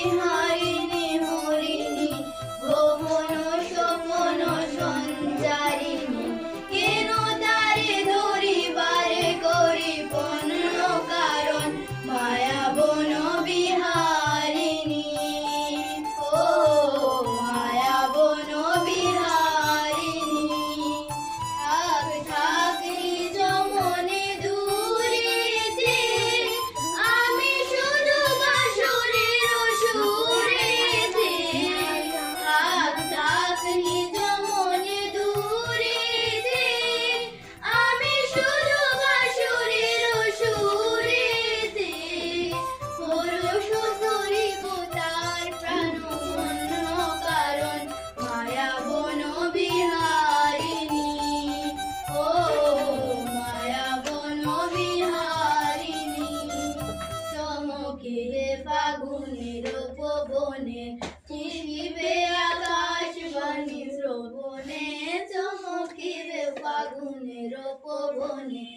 বিহারিণী হরিণী ভুবন স্বপন সঞ্চারিণী কেন তারে ধরিবারে করি পন্ন কারণ মায়া বন বিহারিণী ও মায়া বন বিহারিণী থাক থাক নিজ মনে দূরেতে আমি শুধু বাঁশির সুরেতে থাক থাক নিজ মনে দূরেতে আমি শুধু বাঁশির সুরেতে পরশ করিব তার প্রাণ অন্য কারণ মায়া বন বিহারিণী ও মায়া বন বিহারিণী চমকিবে ফাগুনের পবনে চিনিবে আকাশ বাণী শ্রবণে চমকিবে ফাগুনের পবনে